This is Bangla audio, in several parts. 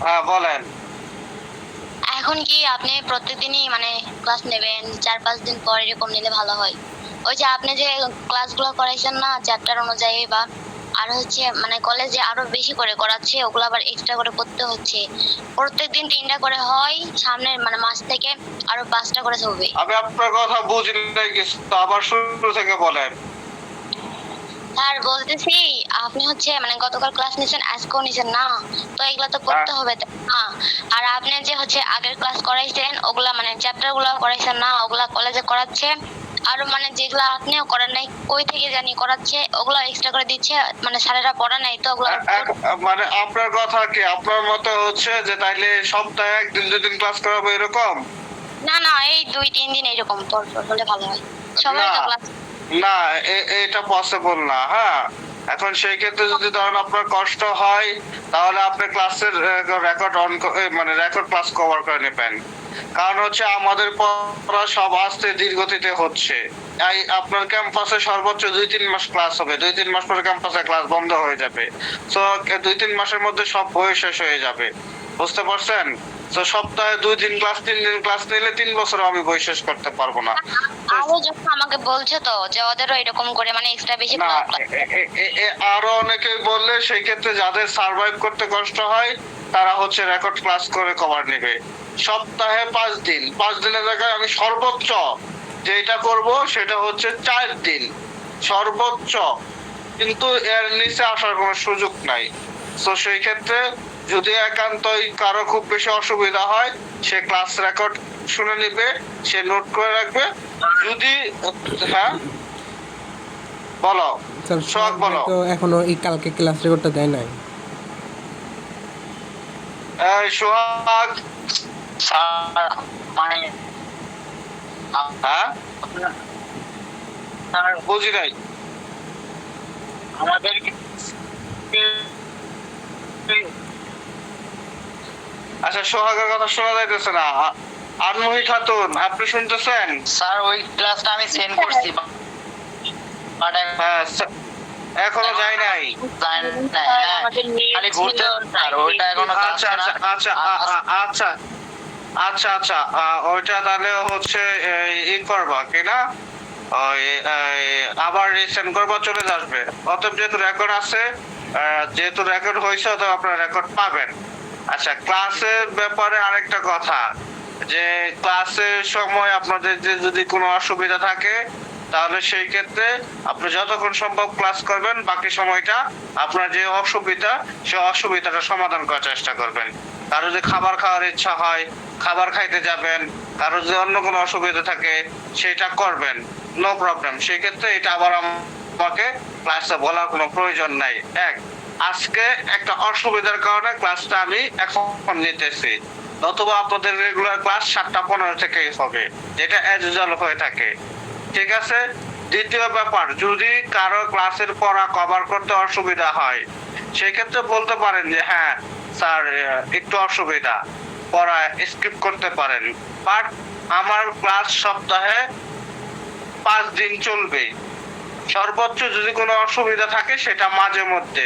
হ্যাঁ বলেন। এখন কি আপনি প্রত্যেকদিনই মানে ক্লাস নেবেন, 4-5 দিন পর এরকম নিলে ভালো হয়? ওই যে আপনি যে ক্লাসগুলো করাইছেন না চ্যাপ্টার অনুযায়ী, বা আর হচ্ছে মানে কলেজে আরো বেশি করে করাচ্ছে, ওগুলো আবার এক্সট্রা করে করতে হচ্ছে। প্রত্যেকদিন 3টা করে হয়, সামনের মানে মাস থেকে আরো 5টা করে হবে। আমি আপনার কথা বুঝি নাই কিছু, আবার শুরু থেকে বলেন। স্যার বলতেছি, আপনি হচ্ছে মানে গতকাল ক্লাস নিছেন, আজকেও নিছেন না, তো এগুলা তো হ্যাঁ। করতে হবে তাই না? আর আপনি যে হচ্ছে আগের ক্লাস করাইছেন ওগুলা মানে চ্যাপ্টার গুলা করাইছেন না, ওগুলা কলেজে করাচ্ছে। আরো মানে যেগুলা আপনিও করেন নাই, কই থেকে জানি করাচ্ছে, ওগুলা এক্সট্রা করে দিচ্ছে, মানে স্যারেরা পড়া নাই তো ওগুলা। মানে আপনার কথা কি আপনার মতে হচ্ছে যে তাইলে সপ্তাহে 1 দিন 2 দিন ক্লাস করাবো এরকম? না না, এই 2-3 দিন এরকম পর পর হলে ভালো হয়, সবাই না তো ক্লাস। না, এটা পসিবল না। হ্যাঁ, এখন সেই ক্ষেত্রে যদি ধরেন আপনার কষ্ট হয়, তাহলে আপনি ক্লাসের রেকর্ড অন মানে রেকর্ড ক্লাস কভার করে নেবেন। কারণ হচ্ছে আমাদের পড়া সব আস্তে ধীর গতিতে হচ্ছে। তাই আপনার ক্যাম্পাসে সর্বোচ্চ 2-3 মাস ক্লাস হবে, 2-3 মাস পরে ক্যাম্পাসে ক্লাস বন্ধ হয়ে যাবে। তো 2-3 মাসের মধ্যে সব বই শেষ হয়ে যাবে, বুঝতে পারছেন? তো সপ্তাহে 2 দিন ক্লাস 3 দিন ক্লাস নিলে 3 বছর আমি বই শেষ করতে পারবো না। আরো যখন আমাকে বলছে তো যে ওদেরও এরকম করে মানে এক্সট্রা বেশি না, ক্লাস। আরো অনেকে বললে সেই ক্ষেত্রে যাদের সার্ভাইভ করতে কষ্ট হয় তারা হচ্ছে রেকর্ড ক্লাস করে কভার নেবে। সপ্তাহে 5 দিন, 5 দিনের জায়গায় আমি সর্বোচ্চ যেটা করব সেটা হচ্ছে 4 দিন সর্বোচ্চ, কিন্তু এর নিচে আসার কোনো সুযোগ নাই। তো সেই ক্ষেত্রে যদি একান্তই কারো খুব বেশি অসুবিধা হয়, সে ক্লাস রেকর্ড শুনে নিবে, সে নোট করে রাখবে। যদি হ্যাঁ বলো, স্যার সোহাগ বলো। তো এখনো এই কালকে ক্লাস রেকর্ডটা দেয় নাই। এই সোহাগ, স্যার মানে হ্যাঁ স্যার বুঝি নাই। আমাদের আচ্ছা, সোহাগের কথা শোনা যাইতেছে না। আনমহি খাতুন, আপনি শুনতেছেন? স্যার ওই ক্লাসটা আমি সেন্ড করছি বাট হ্যাঁ, এখনো যায় নাই। খালি ঘুরতে স্যার ওইটা এখনো আচ্ছা যাচ্ছে না। আচ্ছা আচ্ছা আচ্ছা আচ্ছা ওইটা তাহলে হচ্ছে ই করবা কি না, ওই আবার রিসেন্ড করবা, চলে আসবে। অতএব যেহেতু রেকর্ড আছে, যেহেতু রেকর্ড হয়েছে, অতএব আপনারা রেকর্ড পাবেন। আচ্ছা, ক্লাসের ব্যাপারে আরেকটা কথা, যে ক্লাসের সময় আপনাদের যে যদি কোনো অসুবিধা থাকে, তাহলে সেই ক্ষেত্রে আপনি যতক্ষণ সম্ভব ক্লাস করবেন, বাকি সময়টা আপনার যে অসুবিধা সে অসুবিধাটা সমাধান করার চেষ্টা করবেন। কারো যদি খাবার খাওয়ার ইচ্ছা হয় খাবার খাইতে যাবেন, কারো যদি অন্য কোনো অসুবিধা থাকে সেটা করবেন, নো প্রবলেম। সেই ক্ষেত্রে এটা আবার আমাকে ক্লাসে বলার কোনো প্রয়োজন নাই। আজকে একটা অসুবিধার কারণে ক্লাসটা আমি এখন নিতেছি, নতুবা আপনাদের রেগুলার ক্লাস 7টা 15 থেকেই হবে, যেটা এজ ইউজুয়াল হয়ে থাকে। ঠিক আছে। দ্বিতীয় ব্যাপার, যদি কারো ক্লাসের পড়া কভার করতে অসুবিধা হয়, সেক্ষেত্রে বলতে পারেন যে হ্যাঁ স্যার একটু অসুবিধা, পড়া স্কিপ করতে পারেন। বাট আমার ক্লাস সপ্তাহে 5 দিন চলবে। সর্বোচ্চ যদি কোনো অসুবিধা থাকে সেটা মাঝে মধ্যে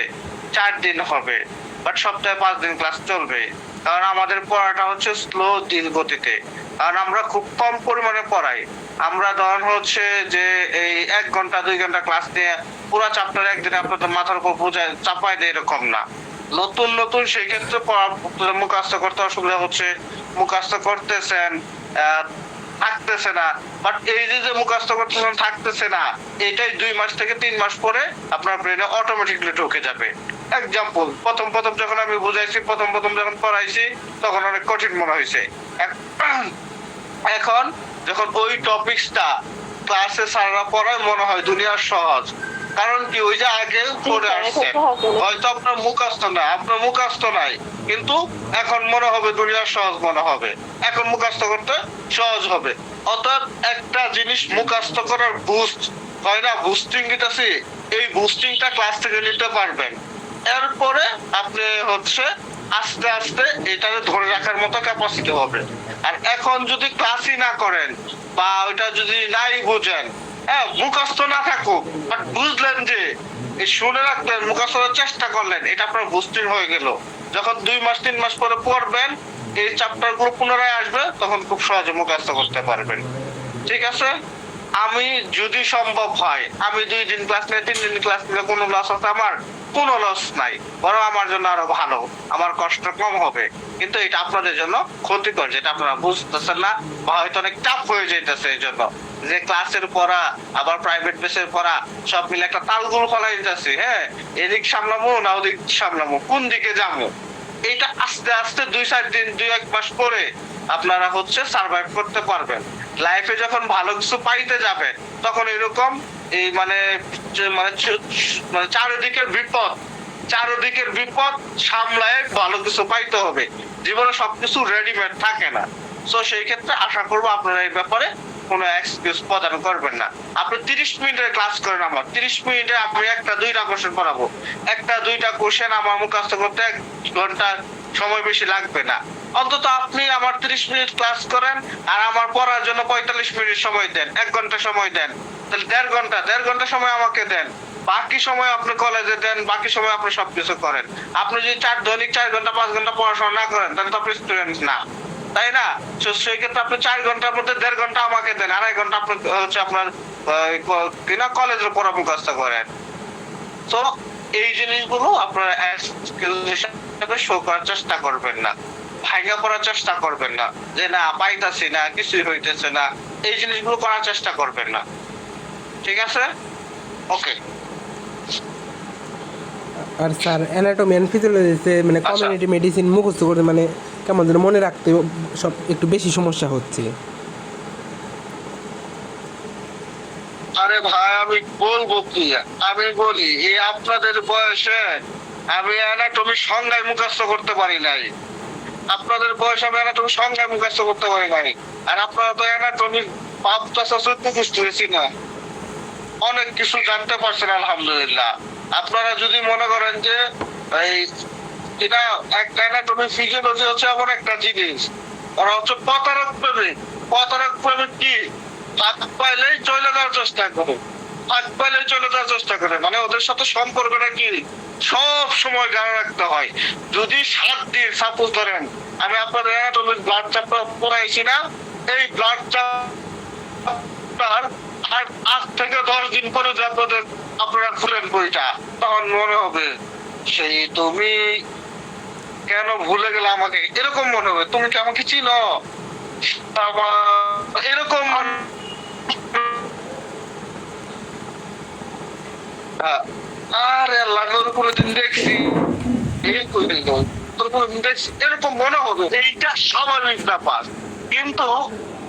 4 দিন হবে, বাট সপ্তাহে 5 দিন ক্লাস চলবে। কারণ আমাদের পড়াটা হচ্ছে স্লো ধীর গতিতে, কারণ আমরা খুব কম পরিমাণে পড়াই। আমরা ধরেন হচ্ছে যে এই 1 ঘন্টা 2 ঘন্টা ক্লাস নিয়ে পুরো চ্যাপ্টার একদিনে আপনাদের মাথার উপর বোঝায় চাপাই দেয় এরকম না। নতুন নতুন সেই ক্ষেত্রে মুখস্থ করতে অসুবিধা হচ্ছে, মুখস্থ করতেছেন থাকতেছে না। বাট এই যে মুখস্থ করতেছেন থাকতেছে না, এটাই 2 মাস থেকে 3 মাস পরে আপনার ব্রেনে অটোমেটিকলি ঢুকে যাবে। এক্সাম্পল, প্রথম প্রথম যখন আমি বুঝাইছি, প্রথম প্রথম যখন পড়াইছি, তখন অনেক কঠিন মনে হয়েছে। এখন যখন ওই টপিকসটা ক্লাসে স্যাররা পড়ায় মনে হয় দুনিয়ার সহজ। কারণ কি, ওই যে আগে পড়ে আসছে, হয়তো আপনার মুখস্থ না, আপনার মুখস্থ নাই, কিন্তু এখন মনে হবে দুনিয়ার সহজ মনে হবে, এখন মুখস্থ করতে সহজ হবে। অর্থাৎ একটা জিনিস মুখস্থ করার বুস্ট হয় না, বুস্টিং দিতেছি, এই বুস্টিংটা ক্লাস থেকে নিতে পারবেন। এরপরে আপনি হচ্ছে আস্তে আস্তে এটাকে ধরে রাখার মতো ক্যাপাসিটি হবে। আর এখন যদি ক্লাসই না করেন বা ওইটা যদি নাই বুঝেন, হ্যাঁ মুখস্থ না থাকুক, বাট বুঝলেন যে এই শুনে রাখলেন, মুখস্থ করার চেষ্টা করলেন, এটা আপনার বুস্টিং হয়ে গেল। যখন 2 মাস 3 মাস পরে পড়বেন, এই চ্যাপ্টার গুলো পুনরায় আসবে, তখন খুব সহজে মুখস্থ করতে পারবেন। ঠিক আছে? আমি যদি সম্ভব হয় আমি 2 দিন ক্লাস নিয়ে 3 দিন ক্লাস নিলে কোনো লস আছে আমার? কোনো লস নাই, বরং আমার জন্য আরো ভালো, আমার কষ্ট কম হবে। কিন্তু এটা আপনাদের জন্য ক্ষতিকর, যেটা আপনারা বুঝতেছেন না, বা হয়তো অনেক টাফ হয়ে যাইতেছে। এই জন্য যে ক্লাসের পড়া আবার প্রাইভেট বেসের পড়া সব মিলে একটা তালগোল ফলাই যাচ্ছে। হ্যাঁ, এদিক সামলামো না ওদিক সামলামো, কোন দিকে যাবো, এটা আস্তে আস্তে 2-4 দিন 2-1 মাস পরে আপনারা হচ্ছে সার্ভাইভ করতে পারবেন। লাইফে যখন ভালো কিছু পাইতে যাবে, তখন এরকম এই মানে মানে চারিদিকের বিপদ সামলায় ভালো কিছু পাইতে হবে। জীবনে সবকিছু রেডিমেড থাকে না। সো সেই ক্ষেত্রে আশা করবো আপনারা এই ব্যাপারে কোনো এক্সকিউজ প্রদান করবেন না। আপনি 30 মিনিটের ক্লাস করেন, আমার 30 মিনিটে আপনি 1টা 2টা কোশ্চেন পড়াবো, 1টা 2টা কোশ্চেন আমার মুখস্থ করতে 1 ঘন্টা সময় বেশি লাগবে না। অন্তত আপনি আমার 30 মিনিট ক্লাস করেন, আর আমার পড়ার জন্য 45 মিনিট সময় দেন, 1 ঘন্টা সময় দেন, তাহলে 1.5 ঘন্টা সময় আমাকে দেন। বাকি সময় আপনি কলেজে দেন, বাকি সময় আপনি সবকিছু করেন। আপনি যদি দৈনিক 4 ঘন্টা 5 ঘন্টা পড়াশোনা না করেন, তাহলে তো আপনি স্টুডেন্ট না, তাই না? সেই ক্ষেত্রে আপনি 4 ঘন্টার মধ্যে 1.5 ঘন্টা আমাকে দেন, 2.5 ঘন্টা আপনি হচ্ছে আপনার কিনা কলেজের পড়া মুখস্থ করেন। তো এই জিনিসগুলো আপনারা স্কিল হিসেবে শো করার চেষ্টা করবেন না, ভাঙা পড়ার চেষ্টা করবেন না, যে না পাইতাছি না, কিছুই হইতেছে না, এই জিনিসগুলো করার চেষ্টা করবেন না। ঠিক আছে? ওকে। আর স্যার অ্যানাটমি এন্ড ফিজিওলজিতে মানে আচ্ছা। কমিউনিটি মেডিসিন মুখস্থ করতে মানে কেমন যেন মনে রাখতে সব একটু বেশি সমস্যা হচ্ছে। আরে ভাই আমি বলবো কি, আমি বলি এই আপনাদের বয়সে আমি অ্যানাটমি সংজ্ঞায় মুখস্থ করতে পারি নাই। আপনাদের বয়সে আমি অ্যানাটমি সংজ্ঞায় মুখস্থ করতে পারি নাই, আর আপনারা তো অ্যানাটমি পাবতাছে বুঝতেছি না, অনেক কিছু জানতে পারছেন আলহামদুলিল্লাহ। আপনারা যদি মনে করেন যে এই এটা একটা অ্যানাটমি ফিজিওলজি হচ্ছে এমন একটা জিনিস, ওরা হচ্ছে প্রতারক প্রেমিক কি হাত পাইলেই চলে যাওয়ার চেষ্টা করে, মানে ওদের সাথে সম্পর্কটা কি সব সময় গায়ে রাখতে হয়। যদি 7 দিন সাপোজ ধরেন আমি আপনাদের অ্যানাটমিক ব্লাড চ্যাপ্টার পড়াইছি না, এই ব্লাড চ্যাপ্টার আর 8 থেকে 10 দিন পরে আপনারা খুলেন বইটা, তখন মনে হবে সেই তুমি কেন ভুলে গেলে আমাকে, এরকম মনে হবে। তুমি কি আমাকে চিনো? এরকম আরে আল্লাহ, কোনদিন দেখছি এরকম মনে হবে, এইটা স্বাভাবিক ব্যাপার। কিন্তু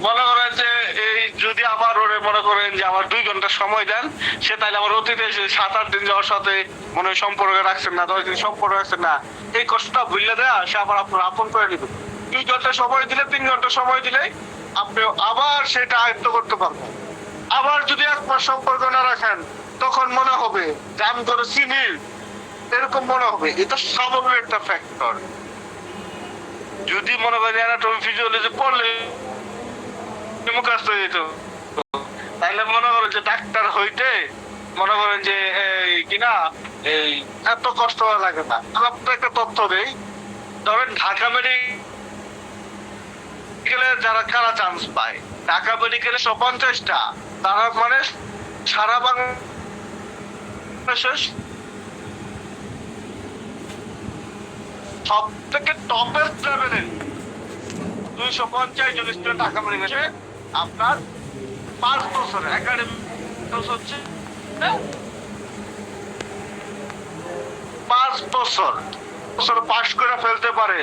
মনে করেন যে এই যদি আমার ওরে মনে করেন যে আমার 2 ঘন্টা সময় দেন, সে তাইলে আমার অতীতে 7-8 দিন যাওয়ার সাথে মনে হয় সম্পর্ক রাখছেন না, 10 দিন সম্পর্ক রাখছেন না, এই কষ্টটা ভুলে দেয়া সে আবার আপনার আপন করে নিবে। 2 ঘন্টা সময় দিলে 3 ঘন্টা সময় দিলে আপনি আবার সেটা আয়ত্ত করতে পারবেন। আবার যদি 1 মাস সম্পর্ক না রাখেন, তখন মনে হবে যে আমি ধরো চিনি, এরকম মনে হবে। এটা স্বাভাবিক একটা ফ্যাক্টর। যদি মনে করেন অ্যানাটমি ফিজিওলজি পড়লে মুখস্থ হয়ে যেত, তাহলে মনে করেন যে ডাক্তার হইতে মনে করেন যে কিনা এই এত কষ্ট লাগে না। আপনার একটা তথ্য দেই, ধরেন ঢাকা মেডিকেলে যারা কারা চান্স পায়, ঢাকা মেডিকেলে 150টা, তারা মানে সারা বাংলাদেশের সব থেকে টপেস্ট লেভেলের 250 জন স্টুডেন্ট ঢাকা মেডিকেলে আপনার 5 বছরের একাডেমিক হচ্ছে 5 বছর পাস করে ফেলতে পারে,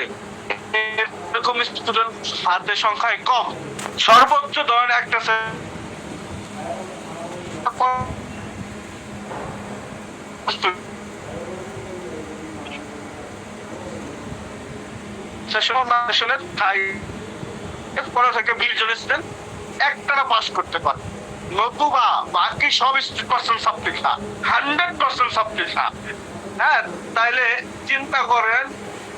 এরকম স্টুডেন্ট হাতের সংখ্যায় কম। সর্বোচ্চ ধরেন একটা থেকে 20 জন স্টুডেন্ট একটানা পাস করতে পারে, নতুবা বাকি সব পার্সেন্ট সাবজেক্ট 100% সাবজেক্ট। হ্যাঁ, তাইলে চিন্তা করেন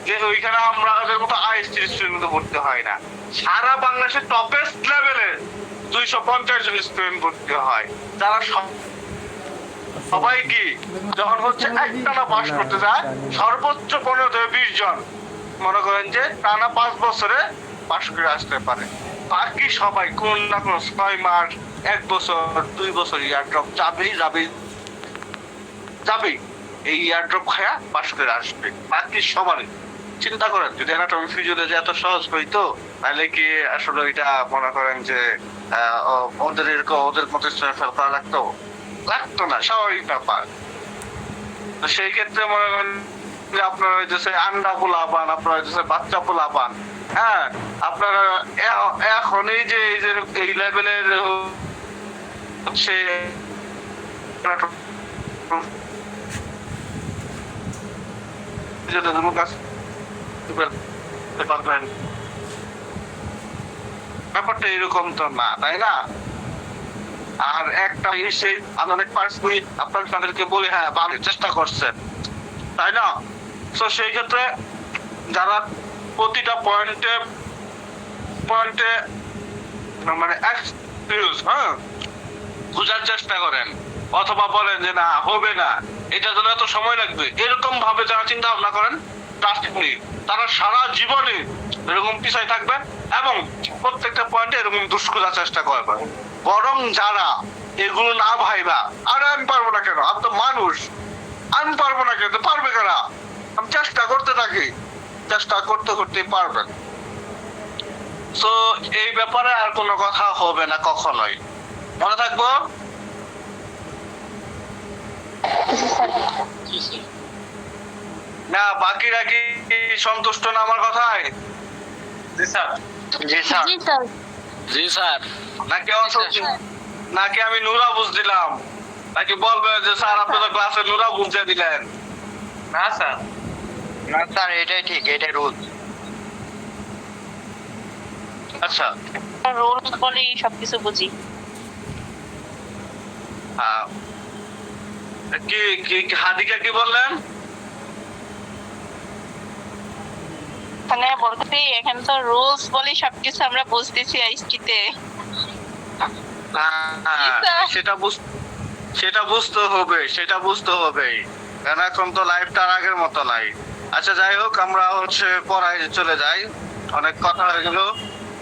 যে ওইখানে আমরা ওদের মতো আইএসটি স্টুডেন্ট ভর্তি হয় না, সারা বাংলাদেশের টপেস্ট লেভেলের 250 জন স্টুডেন্ট ভর্তি হয়, যারা সবাই কি যখন হচ্ছে একটানা পাস করতে যায় সর্বোচ্চ 15 থেকে 20 জন মনে করেন যে টানা 5 বছরে পাস করে আসতে পারে। বাকি সবাই কোন না কোন 6 মাস, 1 বছর, 2 বছর ইয়ারড্রপ যাবেই এই ইয়ারড্রপ খায়া পাস করে আসবে। বাকি সবারই চিন্তা করেন যদি অ্যানাটমি ফিজিওলজি এত সহজ হইতো তাহলে কি আসলে এটা মনে করেন যে ওদের এরকম ওদের মতো ফেল করা লাগতো না, স্বাভাবিক ব্যাপার। তো সেই ক্ষেত্রে মনে করেন যে আপনারা হইতেছে আন্ডা পোলাপান, আপনারা হইতেছে বাচ্চা পোলাপান, হ্যাঁ আপনারা এখন এই যে এই লেভেলের হচ্ছে ব্যাপারটা এরকম তো না, তাই না? আর একটা সেই অনেক পার্সোনালি আপনাদেরকে বলি হ্যাঁ ভালো চেষ্টা করছেন, তাই না? তো সেই ক্ষেত্রে যারা প্রতিটা পয়েন্টে মানে এক্সকিউজ বুঝার চেষ্টা করেন অথবা বলেন যে না হবে না, এটার জন্য এত সময় লাগবে, এরকম ভাবে যারা চিন্তা ভাবনা করেন তারা সারা জীবনে এরকম পিছায় থাকবেন এবং প্রত্যেকটা পয়েন্টে এরকম দুষ্কৃতার চেষ্টা করবেন। বরং যারা এগুলো না ভাইবা আরে আমি পারবো না কেন, আমি তো মানুষ, আমি পারবো না কেন, পারবে কারা, আমি চেষ্টা করতে থাকি, চেষ্টা করতে করতে পারবেন। তো এই ব্যাপারে আর কোনো কথা হবে না কখনোই, মনে থাকবো। না বাকিরা কি সন্তুষ্ট না আমার কথায়? জি স্যার, জি স্যার, জি স্যার। জি স্যার। নাকি আমি নুরা বুঝ দিলাম, নাকি বলবে যে স্যার আপনি তো ক্লাসে নুরা বুঝে দিলেন? না স্যার, না স্যার, এটাই ঠিক, এটাই রুল। আচ্ছা রোল বলেই সবকিছু বুঝি। কি হাদিকা কি বললেন? মানে বলতে এখানে তো রুলস বলেই সবকিছু আমরা বুঝতেছি আইসটিতে। সেটা বুঝতে হবে কারণ এখন তো লাইফটা আগের মতো নাই। আচ্ছা যাই হোক, আমরা হচ্ছে পড়ায় চলে যাই, অনেক কথা হয়ে গেল,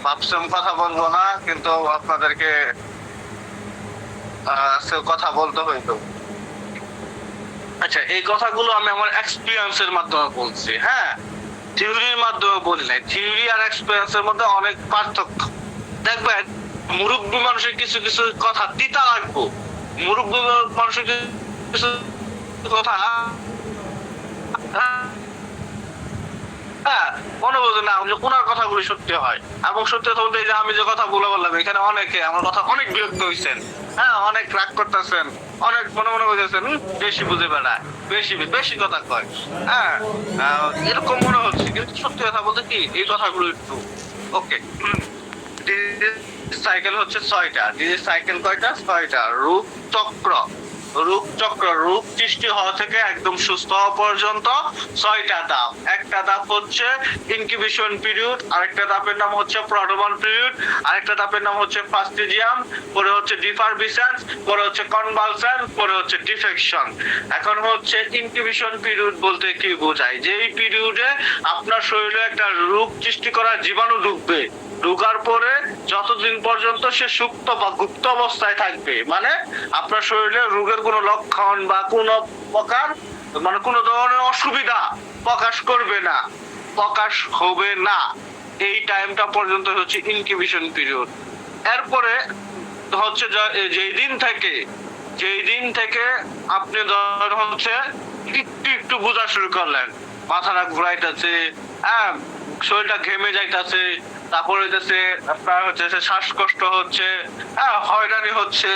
ভাবছিলাম কথা বলবো না কিন্তু আপনাদেরকে কথা বলতে হইতো। আচ্ছা এই কথাগুলো আমি আমার এক্সপিরিয়েন্সের মাধ্যমে বলছি, হ্যাঁ থিওরির মাধ্যমে বলি নাই। থিওরি আর এক্সপিরিয়েন্সের মধ্যে অনেক পার্থক্য। দেখবেন মুরব্বী মানুষের কিছু কিছু কথা তিতা লাগবো, মুরব্বী মানুষের কিছু কথা হ্যাঁ মনে বোঝে না যে ওনার কথাগুলি সত্যি হয় এবং সত্যি কথা বলতে এই যে আমি যে কথা বললাম এখানে অনেকে আমার কথা অনেক বিরক্ত হয়েছেন, হ্যাঁ অনেক রাগ করতেছেন, অনেক মনে মনে বুঝেছেন বেশি বুঝে বেড়ায়, বেশি কথা কয়, হ্যাঁ এরকম মনে হচ্ছে। কিন্তু সত্যি কথা বলতে কি এই কথাগুলো একটু ওকে। সাইকেল হচ্ছে 6টা, ডিজি সাইকেল কয়টা? 6টা। রূপ সৃষ্টি হওয়া থেকে একদম সুস্থ হওয়া পর্যন্ত 6টা ধাপ। একটা ধাপ হচ্ছে ইনকিউবেশন পিরিয়ড, আরেকটা ধাপের নাম হচ্ছে প্রোড্রোমাল পিরিয়ড, আরেকটা ধাপের নাম হচ্ছে ফাস্টিজিয়াম, পরে হচ্ছে ডিফারবিসেন্স, পরে হচ্ছে কনভালসেন্স, পরে হচ্ছে ডিফেকশন। এখন হচ্ছে ইনকিউবেশন পিরিয়ড বলতে কি বোঝায়? যে এই পিরিয়ডে আপনার শরীরে একটা রোগ সৃষ্টি করা জীবাণু ঢুকবে, ঢুকার পরে যতদিন পর্যন্ত সে সুপ্ত বা গুপ্ত অবস্থায় থাকবে, মানে আপনার শরীরে রোগের কোনো লক্ষণ বা কোনো প্রকার মানে কোনো ধরনের অসুবিধা প্রকাশ করবে না, প্রকাশ হবে না, এই টাইমটা পর্যন্ত হচ্ছে ইনকিউবেশন পিরিয়ড। এরপরে হচ্ছে যেই দিন থেকে আপনি ধর হচ্ছে একটু বোঝা শুরু করলেন, মাথাটা ঘুরাইতেছে, হ্যাঁ শরীরটা ঘেমে যাইতেছে, তারপরে হচ্ছে আপনার হচ্ছে শ্বাসকষ্ট হচ্ছে, হ্যাঁ হয়রানি হচ্ছে,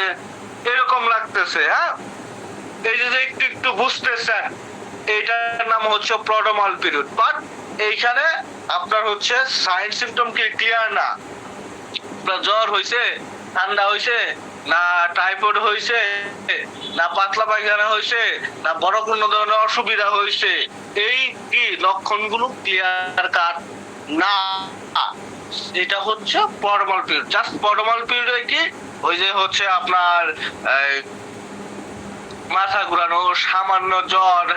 এরকম লাগতেছে, হ্যাঁ এই যে একটু বুঝতেছেন, এইটার নাম হচ্ছে প্রোড্রোমাল পিরিয়ড। বাট এইখানে আপনার হচ্ছে সাইন সিম্পটম কি ক্লিয়ার না, আপনার জ্বর হইছে, ঠান্ডা হইছে, না টাইফয়েড হইছে, না পাতলা পায়খানা হইছে, না বড় কোনো ধরনের অসুবিধা হইছে, এই কি লক্ষণগুলো ক্লিয়ার কাট না, এটা হচ্ছে প্রোড্রোমাল পিরিয়ড। জাস্ট প্রোড্রোমাল পিরিয়ডে কি ওই যে হচ্ছে আপনার মাথা ঘুরানো, সামান্য জ্বর,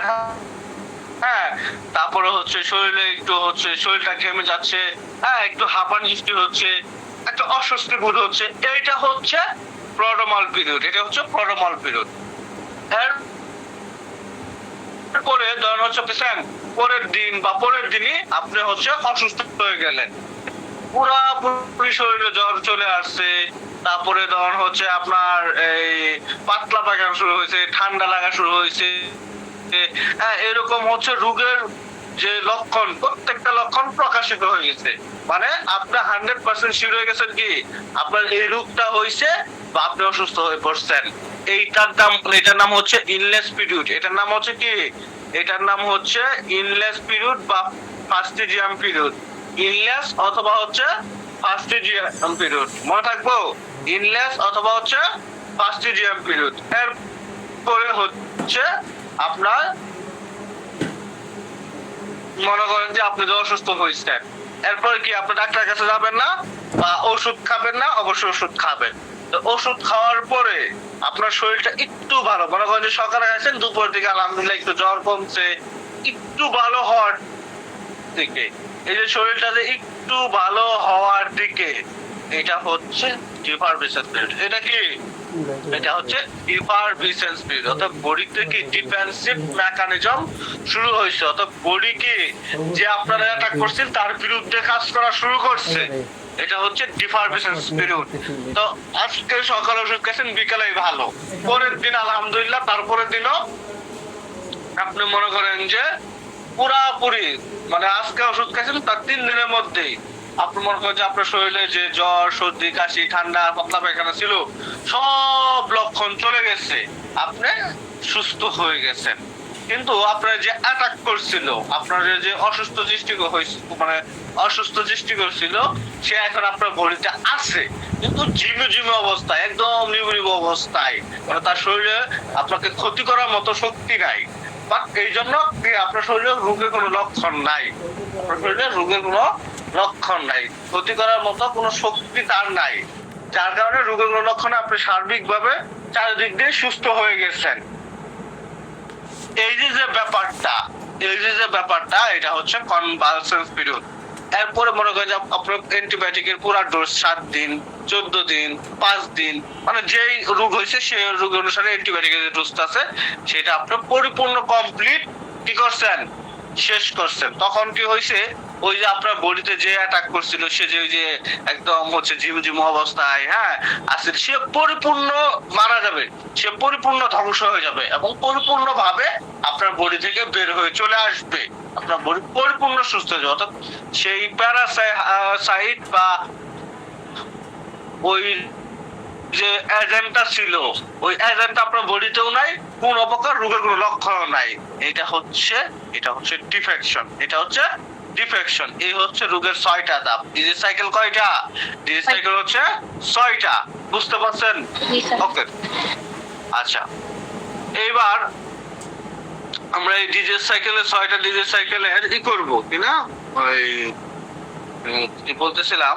হ্যাঁ, তারপরে হচ্ছে শরীরে একটু হচ্ছে শরীরটা ঘেমে যাচ্ছে, হ্যাঁ, একটু হাঁপানি সৃষ্টি হচ্ছে, একটা অস্বস্তি বোধ হচ্ছে, এইটা হচ্ছে প্রড্রোমাল পিরিয়ড। এটা হচ্ছে প্রড্রোমাল পিরিয়ড। এর পরে ধরেন হচ্ছে পরের দিন বা পরের দিনই আপনি হচ্ছে অসুস্থ হয়ে গেলেন, পুরোপুরি শরীরে জ্বর চলে আসছে, তারপরে ধরেন হচ্ছে আপনার এই পাতলা পায়খানা শুরু হয়েছে, ঠান্ডা লাগা শুরু হয়েছে, হ্যাঁ, এরকম হচ্ছে রোগের যে লক্ষণ, প্রত্যেকটা লক্ষণ প্রকাশিত হয়ে গেছে। মানে আপনি 100% শিওর হয়ে গেছেন কি আপনার এই রোগটা হয়েছে বা আপনি অসুস্থ হয়ে পড়ছেন। এটার নাম হচ্ছে ইলনেস পিরিয়ড। এটার নাম হচ্ছে কি, এটার নাম হচ্ছে ইলনেস পিরিয়ড বা ফাস্টিজিয়াম পিরিয়ড। ইলনেস অথবা হচ্ছে ফাস্টিজিয়াম পিরিয়ড, মনে থাকবো, ইলনেস অথবা হচ্ছে ফাস্টিজিয়াম পিরিয়ড। এর পরে হচ্ছে আপনার মনে করেন যে আপনি যে অসুস্থ হয়েছেন, এরপরে কি আপনি ডাক্তারের কাছে যাবেন না বা ওষুধ খাবেন না? অবশ্যই ওষুধ খাবেন। তো ওষুধ খাওয়ার পরে আপনার শরীরটা একটু ভালো, মনে করেন যে সকালে গেছেন, দুপুর দিকে আলহামদুলিল্লাহ একটু জ্বর কমছে, একটু ভালো হওয়ার দিকে, এই যে শরীরটা যে একটু ভালো হওয়ার দিকে, এটা হচ্ছে ডিফারভিসেন্স পিরিয়ড। এটা কি, এটা হচ্ছে ডিফারভিসেন্স পিরিয়ড। অর্থাৎ বডিতে কি ডিফেন্সিভ মেকানিজম শুরু হয়েছে, অর্থাৎ বডি কি যে আপনারা অ্যাটাক করছেন তার বিরুদ্ধে কাজ করা শুরু করছে। এটা হচ্ছে ডিফারভিসেন্স পিরিয়ড। তো আজকে সকালে ওষুধ খেয়েছেন, বিকালে ভালো, পরের দিন আলহামদুলিল্লাহ, তারপরের দিনও আপনি মনে করেন যে পুরাপুরি, মানে আজকে ওষুধ খাইছেন তার 3 দিনের মধ্যেই আপনি মনে করেন যে আপনার শরীরে যে জ্বর, সর্দি, কাশি, ঠান্ডা, পাতলা পায়খানা ছিল সব লক্ষণ চলে গেছে, আপনি সুস্থ হয়ে গেছেন। কিন্তু আপনার যে অ্যাটাক করছিল, আপনার যে অসুস্থ সৃষ্টি হয়েছিল, মানে অসুস্থ সৃষ্টি করছিল, সে এখন আপনার বডিতে আছে, কিন্তু ঝিমে ঝিমে অবস্থায়, একদম নিবু অবস্থায়, মানে তার শরীরে আপনাকে ক্ষতি করার মতো শক্তি নাই। বাট এই জন্য আপনার শরীরে রোগের কোনো লক্ষণ নাই, আপনার শরীরে রোগের কোনো লক্ষণ নাই, ক্ষতি করার মতো কোনো শক্তি তার নাই, যার কারণে রোগের কোনো লক্ষণ, আপনি সার্বিকভাবে চারিদিক দিয়ে সুস্থ হয়ে গেছেন। এই যে ব্যাপারটা, এটা হচ্ছে কনভালসেন্স পিরিয়ড। এরপরে মনে করেন যে আপনার অ্যান্টিবায়োটিকের পুরো ডোজ 7 দিন, 14 দিন, 5 দিন, মানে যেই রোগ হয়েছে সেই রোগ অনুসারে অ্যান্টিবায়োটিকের ডোজটা আছে, সেটা আপনি পরিপূর্ণ কমপ্লিট কি করছেন, শেষ করছেন। তখন কি হয়েছে, ওই যে আপনার বডিতে যে অ্যাটাক করছিল, সে যে ওই যে একদম হচ্ছে ঝিমঝিম অবস্থায়, হ্যাঁ, আছে, সে পরিপূর্ণ মারা যাবে, সে পরিপূর্ণ ধ্বংস হয়ে যাবে এবং পরিপূর্ণ ভাবে আপনার বডি থেকে বের হয়ে চলে আসবে, আপনার বডি পরিপূর্ণ সুস্থ হয়ে যাবে। অর্থাৎ সেই প্যারাসাইট বা ওই যে এজেন্টটা ছিল, ওই এজেন্ট আপনার বডিতেও নাই, কোন প্রকার রোগের কোনো লক্ষণ নাই। এটা হচ্ছে ডিফেকশন। এটা হচ্ছে ডিফেকশন। এই হচ্ছে রোগের 6টা ধাপ। ডিজিজ সাইকেল কয়টা? ডিজিজ সাইকেল হচ্ছে 6টা। বুঝতে পারছেন? ওকে, আচ্ছা, এইবার আমরা এই ডিজিজ সাইকেলের 6টা ডিজিজ সাইকেলের কি করব, কি না, ওই কি বলতেছিলাম,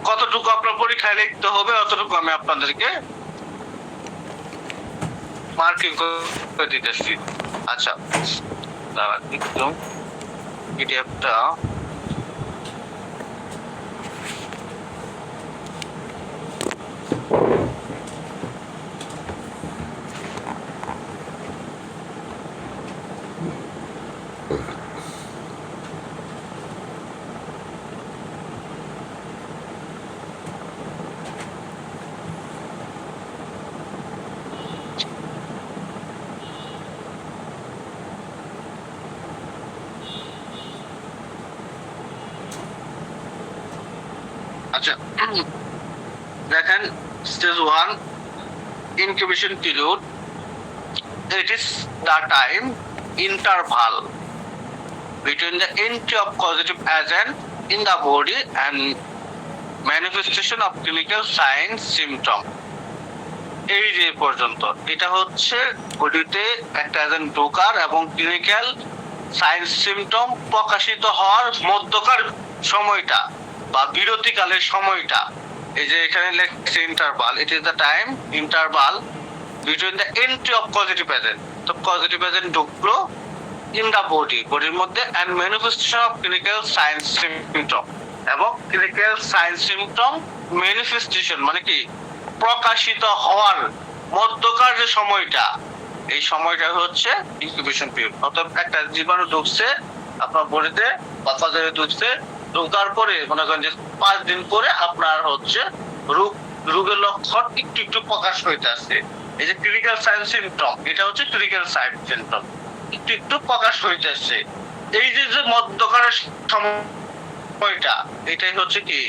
কতটুকু আপনার পরীক্ষায় লিখতে হবে অতটুকু আমি আপনাদেরকে মার্কিং করে দিতেছি। আচ্ছা, দাঁড়ান একটু পিডিএফটা আচ্ছা দেখেন, stage 1 incubation period, it is the time interval between the entry of causative agent in the body and manifestation of clinical signs symptom। এই যে পর্যন্ত, এটা হচ্ছে বডিতে একটা এজেন্ট ঢোকার এবং ক্লিনিক্যাল সাইন্স সিমটম প্রকাশিত হওয়ার মধ্যকার সময়টা বা বিরতিকালের সময়টা, এই যে এখানে লেখছে interval, it is the time interval between the entry of positive agent. তো পজিটিভ এজেন্ট ঢুকলো ইন দ্য বডির মধ্যে and manifestation of clinical sign symptom, এবং ক্লিনিক্যাল সাইন সিমটম ম্যানিফেস্টেশন মানে কি প্রকাশিত হওয়ার মধ্যকার যে সময়টা, এই সময়টা হচ্ছে ইনকিউবেশন পিরিয়ড। অর্থাৎ একটা জীবাণু ঢুকছে আপনার বডিতে বা কজরে ঢুকছে, ঢোকার পরে মনে করেন যে 5 দিন পরে আপনার হচ্ছে রোগের লক্ষণ একটু একটু প্রকাশ হইতে আসছে। এই যে ক্লিনিক্যাল সাইন সিমটম, এটা হচ্ছে ক্লিনিক্যাল সাইন সিমটম, একটু একটু প্রকাশ হইতে আসছে। এই যে যে মধ্যকার সময়টা, এটাই হচ্ছে কি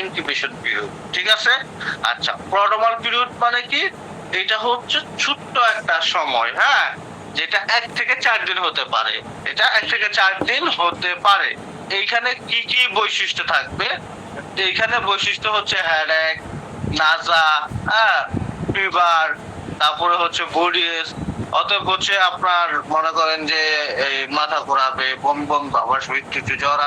ইনকিউবেশন পিরিয়ড। ঠিক আছে? আচ্ছা, প্রোড্রোমাল পিরিয়ড মানে কি? এটা হচ্ছে ছোট্ট একটা সময়, হ্যাঁ, যেটা 1 থেকে 4 দিন হতে পারে। এটা 1 থেকে 4 দিন হতে পারে। এইখানে কি কি বৈশিষ্ট্য থাকবে? এইখানে বৈশিষ্ট্য হচ্ছে হেডেক, নাজা, হ্যাঁ, ফিভার, তারপরে হচ্ছে বডি এস, অতএব হচ্ছে আপনার মনে করেন যে এই মাথা ঘোরাবে, বম বম ভাব আসবে, একটু জ্বর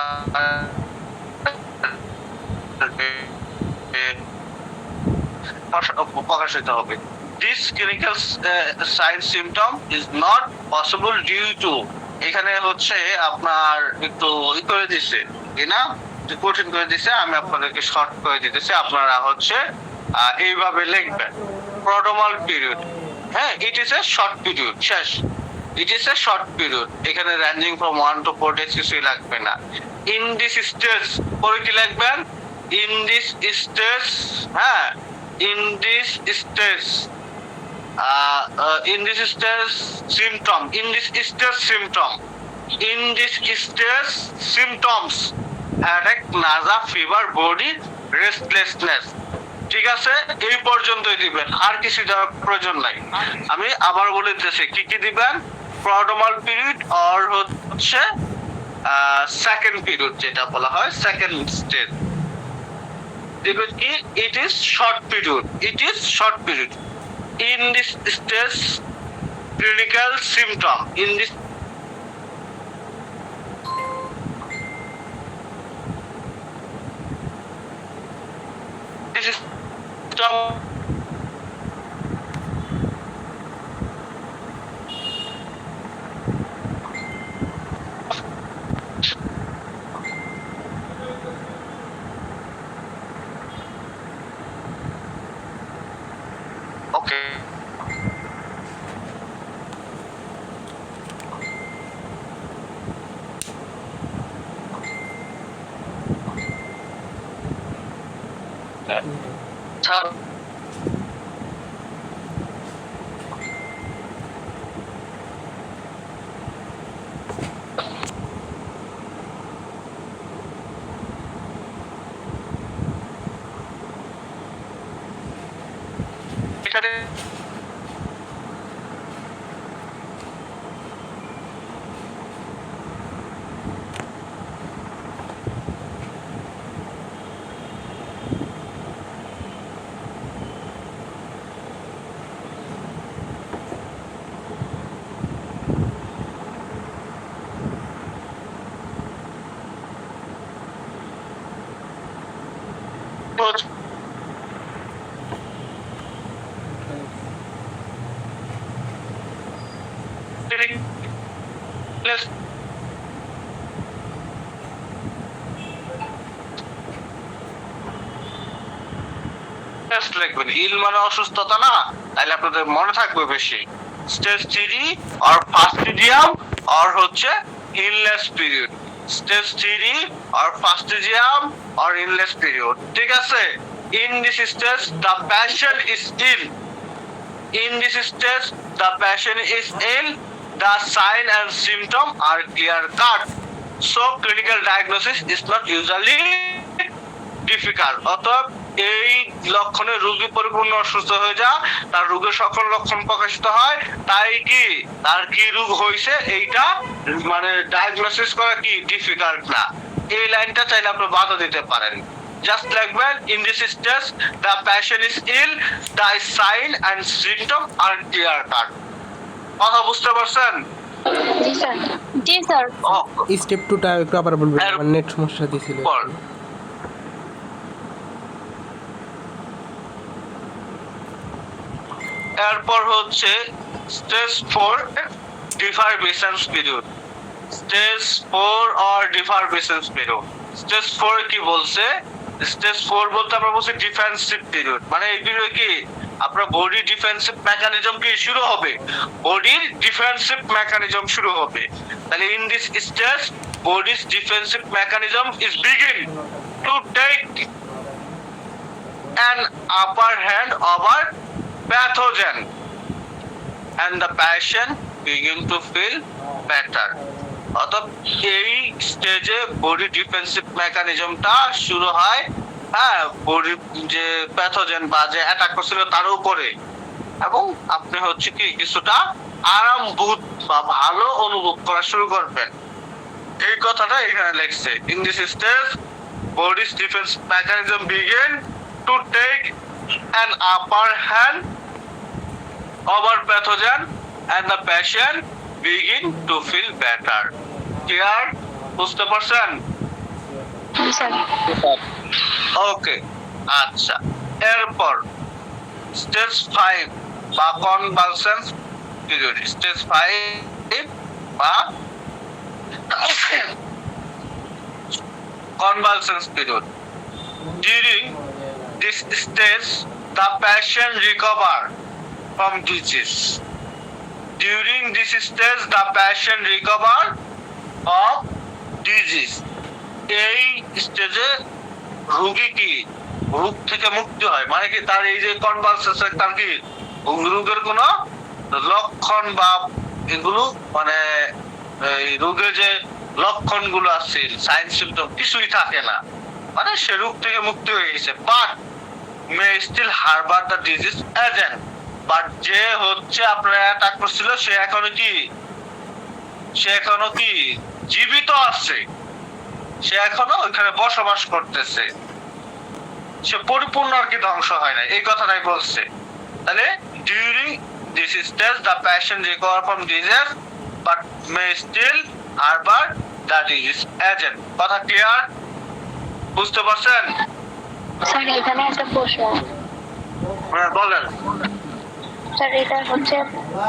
প্রকাশিত হবে। This clinical sign symptom is not possible due to, এখানে হচ্ছে আপনার একটু করে দিছে না, কঠিন করে দিছে, আমি আপনাদেরকে শর্ট করে দিতেছি, আপনারা হচ্ছে এইভাবে লিখবেন। প্রোড্রোমাল পিরিয়ড, হ্যাঁ, it is a short period, শেষ, it is a short period. এখানে রেঞ্জিং ফ্রম 1 to 4 days কিছুই লাগবে না। ইন দিস স্টেজ পরে কি লিখবেন? ইন দিস স্টেজ, হ্যাঁ, in this stage symptoms headache, nausea, fever, body restlessness। ঠিক আছে, এই পর্যন্তই দিবেন, আর কিছু দেওয়ার প্রয়োজন নাই। আমি আবার বলে দিতেছি কি কি দিবেন। প্রোড্রোমাল পিরিয়ড আর হচ্ছে সেকেন্ড পিরিয়ড, যেটা বলা হয় second stage. Because it is short period. It is short period. In this stage, clinical symptom. In this symptom. Okay. এখানে লিখবেন ইল মানে অসুস্থতা না, তাহলে আপনাদের মনে থাকবে বেশি। স্টেজ 3 আর ফাস্টিডিয়াম আর হচ্ছে ইলনেস পিরিয়ড। স্টেজ 3 আর ফাস্টিডিয়াম আর ইলনেস পিরিয়ড। ঠিক আছে? In this stage the patient is ill. In this stage, the patient is ill. The sign and symptom are clear cut. So clinical diagnosis is not usually difficult. অতএব এই লক্ষণে রোগী পরিপূর্ণ অসুস্থ হয়ে যা, তার রোগের সকল লক্ষণ প্রকাশিত হয়, তাই কি তার কি রোগ হয়েছে এইটা মানে ডায়াগনোসিস করা কি ডিফিকাল্ট না। এই লাইনটা চাইলে আপনি বাধা দিতে পারেন। Just like when in this stage the patient is ill, the sign and symptom are clear cut. কথা বুঝতে পারছেন? জি স্যার, জি স্যার। স্টেপ 2টা একটু আবার বলবেন, আমার নেট সমস্যা দিছিল। এরপর হচ্ছে stage 4 deformations period. Stage 4 or deformations period. Stage 4 কি বলছে? স্টেজ 4 বলতে আমরা বলছি ডিফেন্সিভ পিরিয়ড, মানে এই পিরিয়ড কি আপনার বডি ডিফেন্সিভ মেকানিজম কি শুরু হবে, বডির ডিফেন্সিভ মেকানিজম শুরু হবে। তাহলে in this stage body's defensive mechanism is begin to take an upper hand over pathogen and the patient begin to feel better. অর্থাৎ এই স্টেজে বডি ডিফেন্সিভ মেকানিজমটা শুরু হয়, হ্যাঁ, বডি যে প্যাথোজেন বা যে অ্যাটাক করছিল তার উপরে, এবং আপনি হচ্ছে কি কিছুটা আরাম বোধ বা ভালো অনুভব করা শুরু করবেন। এই কথাটা এখানে লেখছে, in this stage body's defence mechanism begin to take an upper hand over pathogen and the patient begin to feel better. Clear? বুঝতে পারছেন? ওকে, আচ্ছা। এরপর স্টেজ 5 বা কনভালসেন্স পিরিয়ড। স্টেজ 5 বা convalescence period. During this stage, the patient recover from disease. During this stage, the patient recover of disease. এই স্টেজে রোগী কি রোগ থেকে মুক্তি হয়, মানে কি তার এই যে কনভালসেন্স, তার কি রোগের কোনো লক্ষণ বা এগুলো মানে এই রোগের যে লক্ষণগুলো আছে, সাইন সিম্পটম কিছুই থাকে না, মানে সে রোগ থেকে মুক্তি হয়ে গেছে। But may still harbour the disease agent, but যে হচ্ছে আপনার অ্যাটাক করছিল সে এখনো কি জীবিত আছে, সে এখনো ওইখানে বসবাস করতেছে, সে পরিপূর্ণ আর কি ধ্বংস হয় না, এই কথাটাই বলছে। তাহলে during this stage the patient recover from disease but may still harbour the disease agent. কথা ক্লিয়ার? বুঝতে পারছেন? স্যার এখানে একটা প্রশ্ন। হ্যাঁ বলেন। স্যার এটা হচ্ছে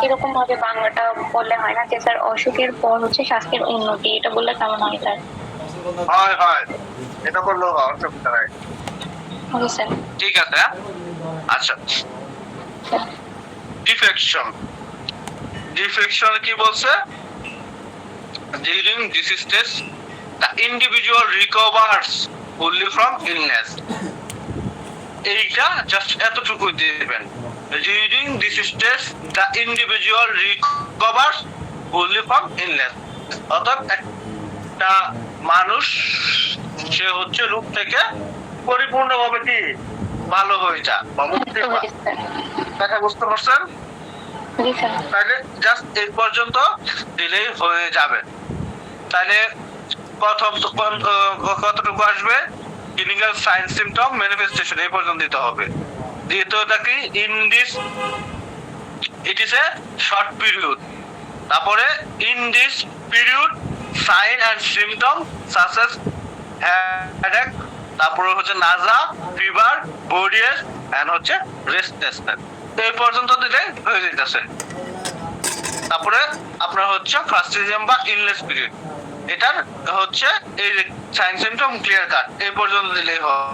এরকম ভাবে বাংলাটা বললে হয় না যে স্যার অসুখের পর হচ্ছে স্বাস্থ্যের উন্নতি, এটা বললে কেমন হয় স্যার? হয়, এটা বললো অসুবিধা নাই। Okay sir. ঠিক আছে। আচ্ছা, ডিফেকশন কি বলছে? During this stage the individual রিকভার্স fully from illness. এইটা জাস্ট এতটুকু দিবেন, during this stage the individual রিকভার্স fully from illness. অর্থাৎ একটা মানুষ সে হচ্ছে রোগ থেকে পরিপূর্ণভাবে কি ভালো হয়ে যায় বা মুক্তি পায়। কথা বুঝতে পারছেন? তাহলে জাস্ট এই পর্যন্ত দিলেই হয়ে যাবে। তাহলে প্রথম কতটুকু আসবে? ক্লিনিক্যাল সাইন সিম্পটম ম্যানিফেস্টেশন, এই পর্যন্ত দিতে হবে। দ্বিতীয়টা কি? In this it is a short period. তারপরে in this period sign and symptom such as headache, তারপরে হচ্ছে nausea, fever, body ache and হচ্ছে রেস্টলেসনেস। এই পর্যন্ত দিলে হয়ে যেতেছে। তারপরে আপনার হচ্ছে ফাস্টিজম বা ইলনেস পিরিয়ড, এটার হচ্ছে এই সাইন সিম্পটম ক্লিয়ার কাট, এই পর্যন্ত দিলেই হবে।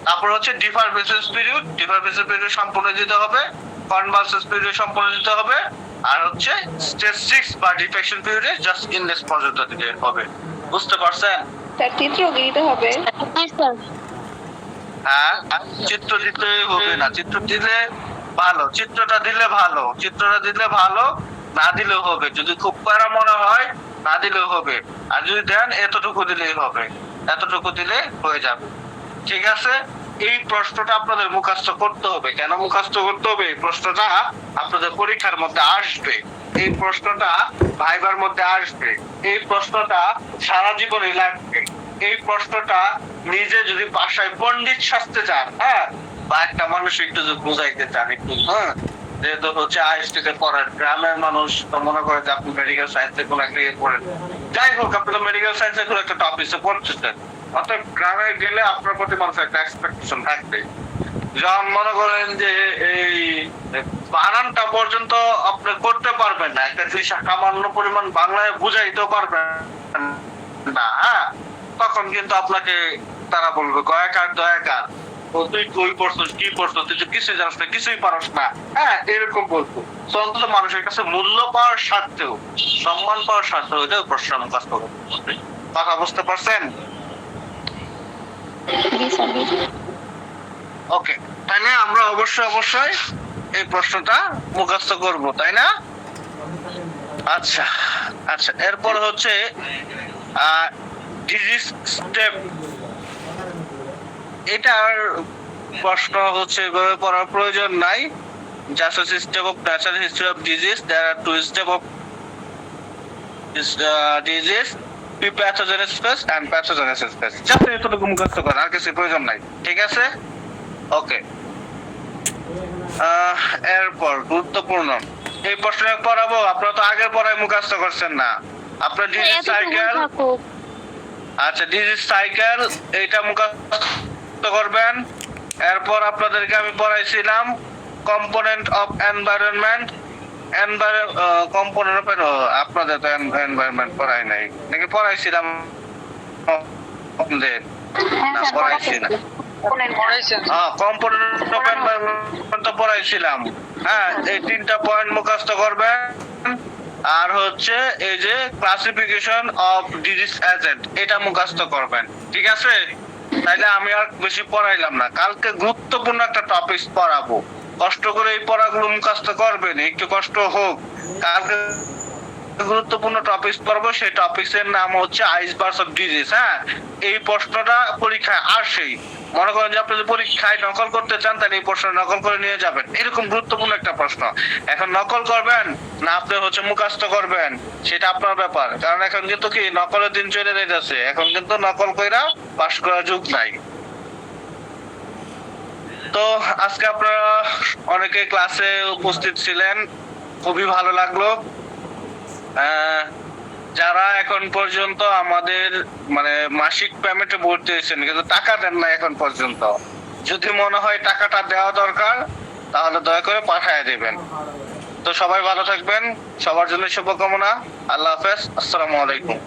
তারপর হচ্ছে ডিফারমেশন পিরিয়ড, ডিফারমেশন পিরিয়ড সম্পূর্ণ দিতে হবে, কনভালসেন্স পিরিয়ড সম্পূর্ণ দিতে হবে, আর হচ্ছে স্টেজ 6 বা ডিফেকশন পিরিয়ডে জাস্ট ইলনেস পর্যন্ত দিতে হবে। বুঝতে পারছেন? স্যার চিত্র দিতে হবে? হ্যাঁ, চিত্র দিতে হবে না, চিত্র দিলে ভালো, চিত্রটা দিলে ভালো, চিত্রটা দিলে ভালো, না দিলেও হবে। যদি খুব প্যারা মনে হয় না দিলেও হবে, আর যদি দেন এতটুকু দিলেই হবে, এতটুকু দিলে হয়ে যাবে। ঠিক আছে? এই প্রশ্নটা আপনাদের মুখস্থ করতে হবে। কেন মুখস্থ করতে হবে? এই প্রশ্নটা আপনাদের পরীক্ষার মধ্যে আসবে, এই প্রশ্নটা ভাইবার মধ্যে আসবে, এই প্রশ্নটা সারা জীবনই লাগবে। এই প্রশ্নটা নিজে যদি ভাষায় পণ্ডিত সাজতে চান, হ্যাঁ, বা একটা মানুষ একটু যদি বুঝাইতে চান একটু, হ্যাঁ, যেহেতু হচ্ছে আইএসটিতে পড়েন, গ্রামের মানুষ তো মনে করে যে আপনি মেডিকেল সায়েন্সে কোনো একটা ইয়ে পড়েন, যাই হোক আপনি তো মেডিকেল সায়েন্সে কোনো একটা টপিকে পড়তেছেন, অর্থাৎ গ্রামে গেলে আপনার প্রতি মানুষের একটা এক্সপেকটেশন থাকবে। যখন মনে করেন যে এই বানানটা পর্যন্ত আপনি করতে পারবেন না, একটা জিনিস সামান্য পরিমাণ বাংলায় বুঝাইতেও পারবেন না, হ্যাঁ, তখন কিন্তু আপনাকে তারা বলবে গয়াকার দয়াকার, ও তুই কই পড়ছস কি পড়ছস, তুই তো কিছু জানিস না, কিছুই পারস না, হ্যাঁ, এরকম বলতো। তো অন্তত মানুষের কাছে মূল্য পাওয়ার স্বার্থেও, সম্মান পাওয়ার স্বার্থেও এটা প্রশ্ন মুখস্থ করতে। কথা বুঝতে পারছেন? জি স্যার, জি। ওকে, তাহলে আমরা অবশ্যই এই প্রশ্নটা মুখস্থ করব, তাই না? আচ্ছা আচ্ছা, এরপর হচ্ছে ডিজিজ স্টেপ। এটার প্রশ্ন হচ্ছে এভাবে পড়ার প্রয়োজন নাই। Just step of natural history of disease, there are two step of disease, pre pathogenesis phase and pathogenesis phase. Just এতটুকু মুখস্থ করার, আর কিছু প্রয়োজন নাই, ঠিক আছে? ওকে, এরপর গুরুত্বপূর্ণ এই প্রশ্ন পড়াবো। আপনারা তো আগের পড়ায় মুখস্থ করছেন না। আপনার ডিজিজ সাইকেল, আচ্ছা ডিজিজ সাইকেল এটা মুখস্থ করবেন। এরপর আপনাদেরকে আমি পড়াইছিলাম component of environment, component of, আপনাদের তো এনভায়রনমেন্ট পড়াই নাই নাকি? পড়াইছিলাম আপনাদের? না, পড়াইছি না। কম্পোনেন্ট অফ এনভায়রনমেন্ট তো পড়াইছিলাম। হ্যাঁ, এই 3টা পয়েন্ট মুখস্থ করবেন। আর হচ্ছে এই যে ক্লাসিফিকেশন অফ ডিজিজ এজেন্ট, এটা মুখস্থ করবেন, ঠিক আছে? তাইলে আমি আর বেশি পড়াইলাম না। কালকে গুরুত্বপূর্ণ একটা টপিক পড়াবো, কষ্ট করে এই পড়াগুলো মুখস্থ করবেন, একটু কষ্ট হোক। কালকে গুরুত্বপূর্ণ টপিক পড়বো, সেই টপিকের নাম হচ্ছে আইসবার্গস অফ ডিজিজ। হ্যাঁ, এই প্রশ্নটা পরীক্ষায় আসেই। মনে করেন যে আপনি যদি পরীক্ষায় নকল করতে চান, তাহলে এই প্রশ্ন নকল করে নিয়ে যাবেন, এরকম গুরুত্বপূর্ণ একটা প্রশ্ন। এখন নকল করবেন না আপনি হচ্ছে মুখস্থ করবেন, সেটা আপনার ব্যাপার। কারণ এখন কিন্তু কি নকলের দিন চলে যাইতেছে, এখন কিন্তু নকল কইরা পাস করার যুগ নাই। তো আজকে আপনারা অনেকে ক্লাসে উপস্থিত ছিলেন, খুবই ভালো লাগলো। যারা এখন পর্যন্ত আমাদের মানে মাসিক পেমেন্টে ভর্তি হয়েছেন কিন্তু টাকা দেন না এখন পর্যন্ত, যদি মনে হয় টাকাটা দেওয়া দরকার তাহলে দয়া করে পাঠিয়ে দেবেন। তো সবাই ভালো থাকবেন, সবার জন্য শুভকামনা। আল্লাহ হাফেজ, আসসালামু আলাইকুম।